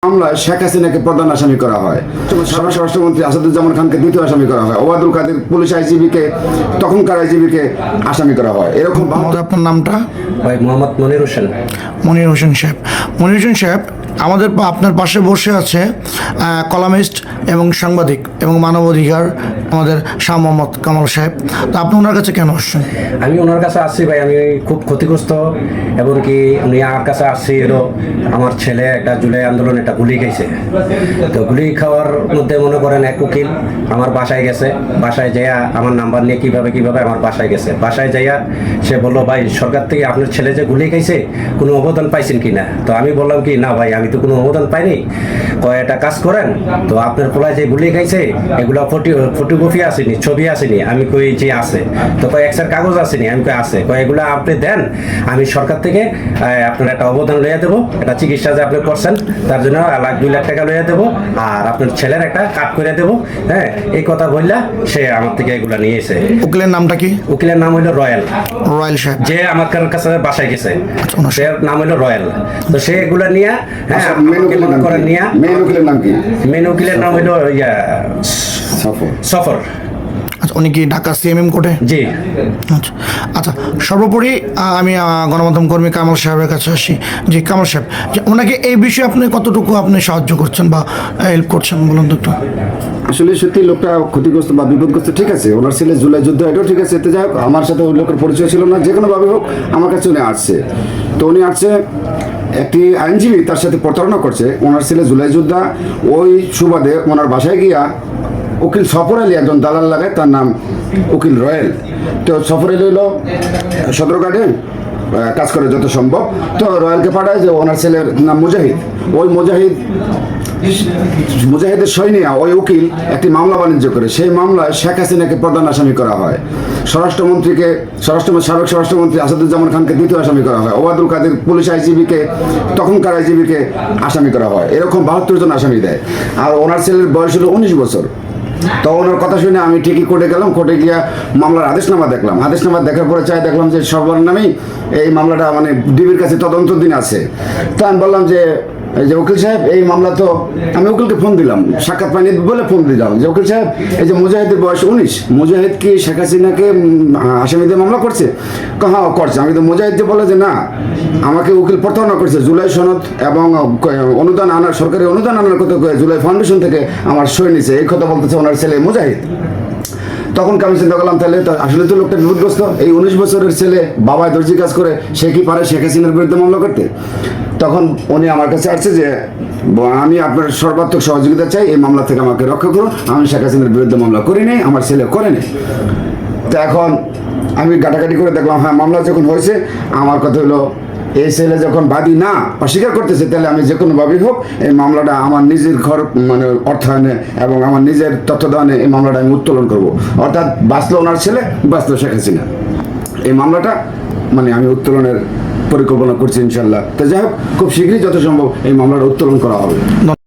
মামলায় শেখ হাসিনাকে প্রধান আসামি করা হয়, স্বরাষ্ট্রমন্ত্রী আসাদুজ্জামান খানকে দ্বিতীয় আসামি করা হয়, ওবায়দুল কাদের পুলিশ আইজিবিকে তখনকার আইজিবিকে আসামি করা হয়। এরকম আপনার নামটা? ভাই মোহাম্মদ মনির হোসেন। মনির হোসেন সাহেব, মনির হোসেন সাহেব আমাদের আপনার পাশে বসে আছে কলামিস্ট এবং সাংবাদিক এবং মানবাধিকার আমাদের শাহ মোহাম্মদ কামাল সাহেব। তো আপনি ওনার কাছে কেন আসছেন? আমি ওনার কাছে আসছি ভাই, আমি খুব ক্ষতিগ্রস্ত, এবং কি উনি আমার কাছে আসছি এলো আমার ছেলে একটা জুলাই আন্দোলন একটা গুলি খাইছে। তো গুলি খাওয়ার মধ্যে মনে করেন এক উকিল আমার বাসায় গেছে, বাসায় যাইয়া আমার নাম্বার নিয়ে কিভাবে আমার বাসায় গেছে, বাসায় যাইয়া সে বললো ভাই সরকার থেকে আপনার ছেলে যে গুলি খাইছে কোনো অবদান পাইছেন কি না? তো আমি বললাম কি না ভাই আমি তো কোনো অবদান পাইনি। কয়েকটা কাজ করেন তো আপনার পোলায় যে গুলি খাইছে এগুলো ফটোকপি আসেনি, ছবি আসেনি। আমি কই যে আছে, তো কয় এক্সের কাগজ আসেনি। আমি কই আছে, কয় এগুলো আপনি দেন, আমি সরকার থেকে আপনার একটা অবদান লইয়া দেবো, একটা চিকিৎসা যে আপনি করছেন তার জন্য 1-2 লাখ টাকা লইয়া দেবো, আর আপনার ছেলের একটা কাট করে দেবো। হ্যাঁ, এই কথা বললা সে আমার থেকে এগুলা নিয়েছে। উকিলের নামটা কি? উকিলের নাম হইলো রয়্যাল। রয়্যাল সাহেব যে আমার কাছে বাসায় গেছে, ওনার সে নাম হইলো রয়্যাল। তো সে এগুলা নিয়ে হ্যাঁ করে নিয়ে মেন উকিলের নাম কি? মেন উকিলের নাম হইলো সফর। আচ্ছা, উনি কি ঢাকা সিএমএম কোর্টে? জি। আচ্ছা আচ্ছা, সর্বোপরি আমি গণমাধ্যম কর্মী কামাল সাহেবের কাছে আসি। জি কামাল সাহেব, যে ওনাকে এই বিষয়ে আপনি কতটুকু আপনি সাহায্য করছেন বা হেল্প করছেন বলুন তো একটু। আসলে সত্যি লোকটা ক্ষতিগ্রস্ত বা বিপদগ্রস্ত, ঠিক আছে, ওনার ছেলে জুলাই যুদ্ধ, এটাও ঠিক আছে। এতে যাই হোক, আমার সাথে ওই লোকের পরিচয় ছিল না, যে কোনোভাবে হোক আমার কাছে উনি আসছে। তো উনি আসছে, একটি আইনজীবী তার সাথে প্রতারণা করছে। ওনার ছেলে জুলাই যোদ্ধা, ওই সুবাদে ওনার বাসায় গিয়া উকিল সফর আলী একজন দালাল লাগায়, তার নাম উকিল রয়্যাল। তো সফর আলী হলো সদরঘাটে কাজ করে যত সম্ভব। তো রয়্যালকে পাঠায় যে ওনার ছেলের নাম মুজাহিদ। ওই মুজাহিদের সৈনিয়া ওই উকিল একটি মামলা বাণিজ্য করে, সেই মামলায় শেখ হাসিনাকে প্রধান আসামি করা হয়, সাবেক স্বরাষ্ট্রমন্ত্রী আসাদুজ্জামান খানকে দ্বিতীয় আসামি করা হয়, ওবায়দুল কাদের পুলিশ আইজিবিকে তখনকার আইজিবিকে আসামি করা হয়। এরকম 72 জন আসামি দেয়। আর ওনার ছেলের বয়স হলো 19 বছর। তো ওনার কথা শুনে আমি ঠিকই কোর্টে গেলাম, কোর্টে গিয়া মামলার আদেশনামা দেখলাম। আদেশনামা দেখার পরে দেখলাম যে সবার নামেই এই মামলাটা মানে ডিবির কাছে তদন্তাধীন আছে। তা আমি বললাম যে উকিল সাহেব এই মামলা তো, আমি উকিলকে ফোন দিলাম, সাক্ষাৎ পাইনি বলে ফোন দিলাম যে উকিল সাহেব এই যে মুজাহিদের বয়স 19, মুজাহিদ কি শেখ হাসিনাকে আসামিদের মামলা করছে? হ্যাঁ করছে। আমি তো মুজাহিদ যে বলে যে না, আমাকে উকিল প্রতারণা করছে, জুলাই সনদ এবং অনুদান আনার, সরকারি অনুদান আনার কথা, জুলাই ফাউন্ডেশন থেকে আমার সই নিছে, এই কথা বলতেছে ওনার ছেলে মুজাহিদ। তখন আমি চিন্তা করলাম তাহলে তো আসলে তো লোকটা বিপদগ্রস্ত। এই 19 বছরের ছেলে বাবায় দর্জি কাজ করে, সে কি পারে শেখ হাসিনার বিরুদ্ধে মামলা করতে? তখন উনি আমার কাছে আসছে যে আমি আপনার সর্বাত্মক সহযোগিতা চাই, এই মামলা থেকে আমাকে রক্ষা করুন, আমি শেখ হাসিনার বিরুদ্ধে মামলা করি নাই, আমার ছেলে করে নেই। তো এখন আমি ঘাটাঘাটি করে দেখলাম, হ্যাঁ মামলা যখন হয়েছে, আমার কথা হলো এই ছেলে যখন বাদী না অস্বীকার করতেছে, তাহলে আমি যে কোনোভাবেই হোক এই মামলাটা আমার নিজের ঘর মানে অর্থায়নে এবং আমার নিজের তত্ত্বাবধানে এই মামলাটা আমি উত্তোলন করব। অর্থাৎ বাঁচলো ওনার ছেলে, বাঁচলো শেখ হাসিনা। এই মামলাটা মানে আমি উত্তোলনের পরিকল্পনা করছি ইনশাল্লাহ। তো যাই হোক, খুব শীঘ্রই যত সম্ভব এই মামলাটা উত্তোলন করা হবে।